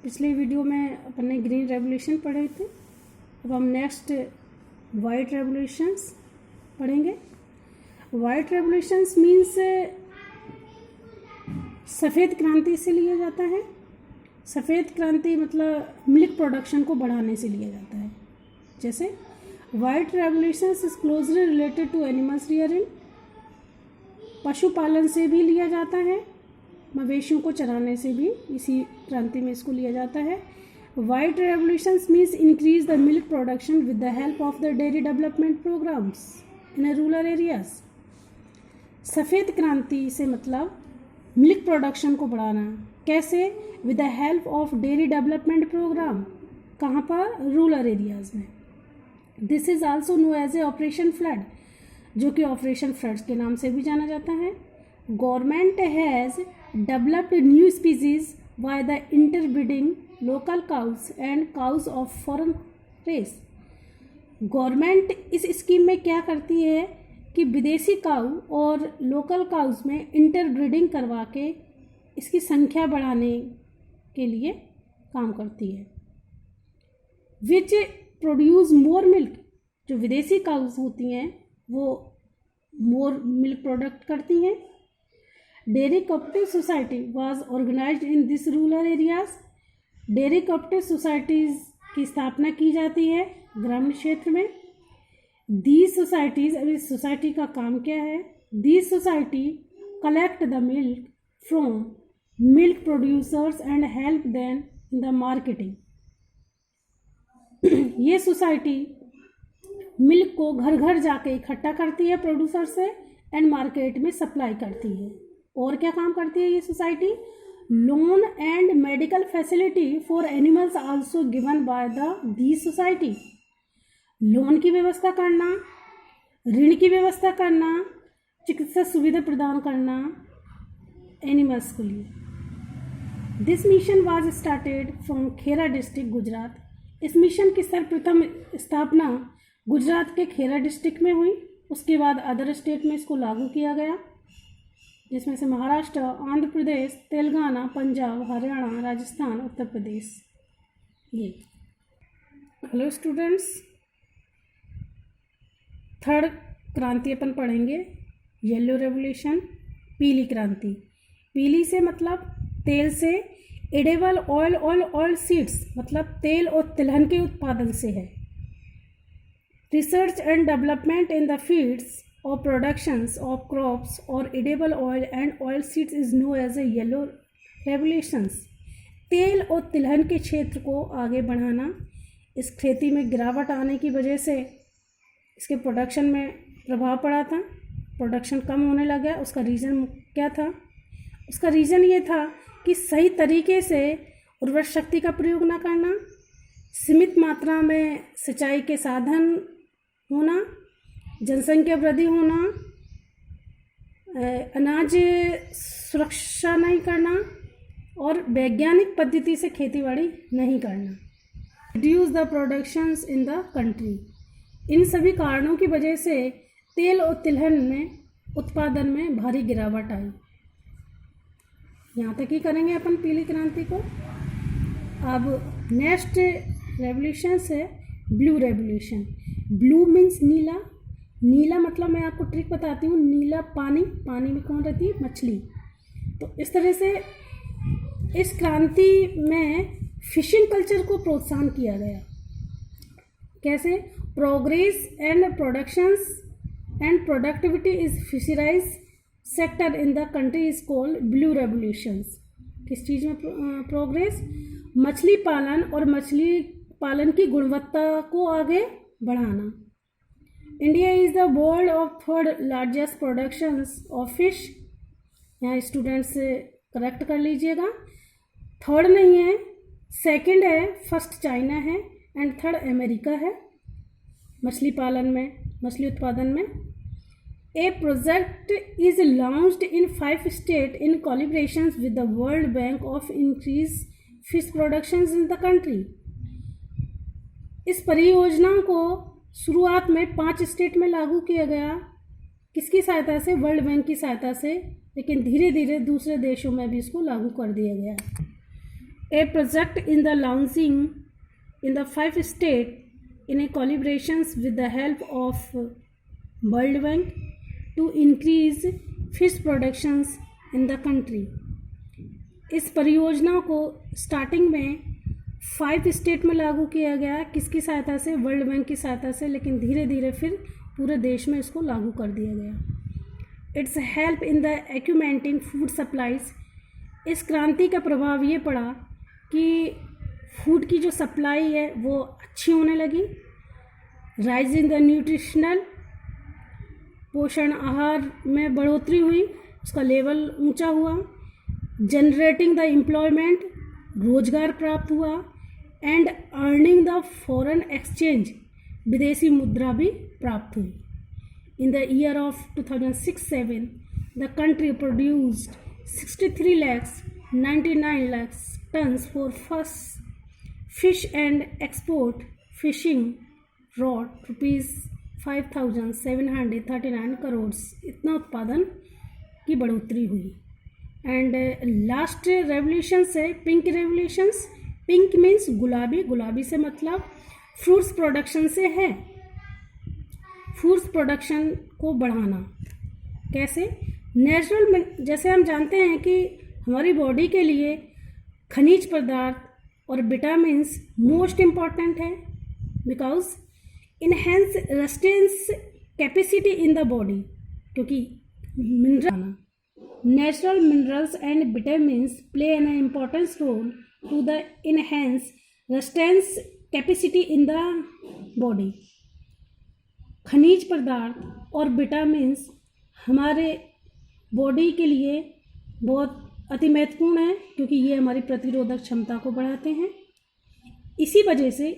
पिछले वीडियो में अपन ने ग्रीन रेवोल्यूशन पढ़े थे। अब हम नेक्स्ट वाइट रेवोल्यूशंस पढ़ेंगे। वाइट रेवोल्यूशंस मीन्स सफ़ेद क्रांति से लिया जाता है। सफ़ेद क्रांति मतलब मिल्क प्रोडक्शन को बढ़ाने से लिया जाता है। जैसे white revolutions is closely related to animals rearing, पशुपालन से भी लिया जाता है, मवेशियों को चराने से भी इसी क्रांति में इसको लिया जाता है। White revolutions means increase the milk production with the help of the dairy development programs in rural areas. सफ़ेद क्रांति से मतलब मिल्क प्रोडक्शन को बढ़ाना। कैसे? With the help of dairy development program. कहाँ पर? रूरल एरियाज में। This is also known as a operation flood, जो कि ऑपरेशन फ्लड्स के नाम से भी जाना जाता है। Government has developed new species by the interbreeding local cows and cows of foreign race. Government इस स्कीम में क्या करती है कि विदेशी काऊ और लोकल काउस में इंटरब्रीडिंग करवा के इसकी संख्या बढ़ाने के लिए काम करती है। विच प्रोड्यूस मोर मिल्क, जो विदेशी काउस होती हैं वो मोर मिल्क प्रोडक्ट करती हैं। Dairy cooperative society was organised in this rural areas. Dairy cooperative societies की स्थापना की जाती है ग्रामीण क्षेत्र में। दीज सोसाइटीज़, अब इस सोसाइटी का काम क्या है? These society collect the milk from milk producers and help them in the marketing. ये सोसाइटी मिल्क को घर घर जाके इकट्ठा करती है प्रोड्यूसर से एंड मार्केट में सप्लाई करती है। और क्या काम करती है ये society? Loan and medical facility for animals also given by the the society. Loan की व्यवस्था करना, ऋण की व्यवस्था करना, चिकित्सा सुविधा प्रदान करना एनिमल्स के लिए। This mission was started from Khera district Gujarat. इस मिशन की सर्वप्रथम स्थापना गुजरात के खेरा डिस्ट्रिक्ट में हुई। उसके बाद अदर स्टेट में इसको लागू किया गया, जिसमें से महाराष्ट्र, आंध्र प्रदेश, तेलंगाना, पंजाब, हरियाणा, राजस्थान, उत्तर प्रदेश। ये हेलो स्टूडेंट्स, थर्ड क्रांति अपन पढ़ेंगे, येलो रेवोल्यूशन, पीली क्रांति। पीली से मतलब तेल से, एडेबल ऑयल सीड्स मतलब तेल और तिलहन के उत्पादन से है। Research and development in the fields or productions of crops or edible oil and oil seeds is known as a yellow revolutions। तेल और तिलहन के क्षेत्र को आगे बढ़ाना। इस खेती में गिरावट आने की वजह से इसके प्रोडक्शन में प्रभाव पड़ा था, प्रोडक्शन कम होने लगा। उसका रीज़न क्या था? उसका रीज़न ये था कि सही तरीके से उर्वरक शक्ति का प्रयोग ना करना, सीमित मात्रा में सिंचाई के साधन होना, जनसंख्या वृद्धि होना, अनाज सुरक्षा नहीं करना और वैज्ञानिक पद्धति से खेतीबाड़ी नहीं करना। Reduce the productions in the country. इन सभी कारणों की वजह से तेल और तिलहन में उत्पादन में भारी गिरावट आई। यहाँ तक ही करेंगे अपन पीली क्रांति को। अब नेक्स्ट रेवोल्यूशन है ब्लू रेवोल्यूशन। ब्लू मीन्स नीला। नीला मतलब मैं आपको ट्रिक बताती हूँ, नीला पानी, पानी में कौन रहती है? मछली। तो इस तरह से इस क्रांति में फिशिंग कल्चर को प्रोत्साहन किया गया। कैसे? Progress and productions and productivity is fisheries sector in the country is called blue revolutions. किस चीज़ में प्रोग्रेस? मछली पालन और मछली पालन की गुणवत्ता को आगे बढ़ाना। India is the world of third largest productions of fish. यहाँ स्टूडेंट्स करेक्ट कर लीजिएगा, थर्ड नहीं है, सेकंड है, फर्स्ट चाइना है एंड थर्ड अमेरिका है मछली पालन में, मछली उत्पादन में। A project is launched in 5 state in collaboration with the World Bank of increase fish productions in the country. इस परियोजना को शुरुआत में 5 स्टेट में लागू किया गया। किसकी सहायता से? वर्ल्ड बैंक की सहायता से। लेकिन धीरे धीरे दूसरे देशों में भी इसको लागू कर दिया गया। A project in the launching in the 5 states in a collaborations with the help of World Bank to increase fish productions in the country. इस परियोजना को स्टार्टिंग में 5 स्टेट में लागू किया गया, किसकी सहायता से? वर्ल्ड बैंक की सहायता से, लेकिन धीरे धीरे फिर पूरे देश में इसको लागू कर दिया गया। It's help in the augmenting food supplies. इस क्रांति का प्रभाव ये पड़ा कि फूड की जो सप्लाई है वो अच्छी होने लगी। राइज इन द न्यूट्रिशनल, पोषण आहार में बढ़ोतरी हुई, उसका लेवल ऊंचा हुआ। जनरेटिंग द एम्प्लॉयमेंट, रोजगार प्राप्त हुआ। And earning the foreign exchange, विदेशी मुद्रा भी प्राप्त हुई। In the year of 2006-07 the country produced 63,99 lakhs tons for fish and export fishing rot ₹5,739 crore. इतना उत्पादन की बढ़ोतरी हुई। एंड लास्ट रेवोल्यूशन से पिंक रेवोल्यूशंस। पिंक मीन्स गुलाबी, गुलाबी से मतलब फ्रूट्स प्रोडक्शन से है। फ्रूट्स प्रोडक्शन को बढ़ाना कैसे? नेचुरल, जैसे हम जानते हैं कि हमारी बॉडी के लिए खनिज पदार्थ और विटामिन्स मोस्ट इम्पॉर्टेंट है, because enhance resistance capacity in the body, क्योंकि natural minerals and vitamins play an important role to the enhance resistance capacity in the body. खनिज पदार्थ और विटामिन्स हमारे बॉडी के लिए बहुत अति महत्वपूर्ण है, क्योंकि ये हमारी प्रतिरोधक क्षमता को बढ़ाते हैं। इसी वजह से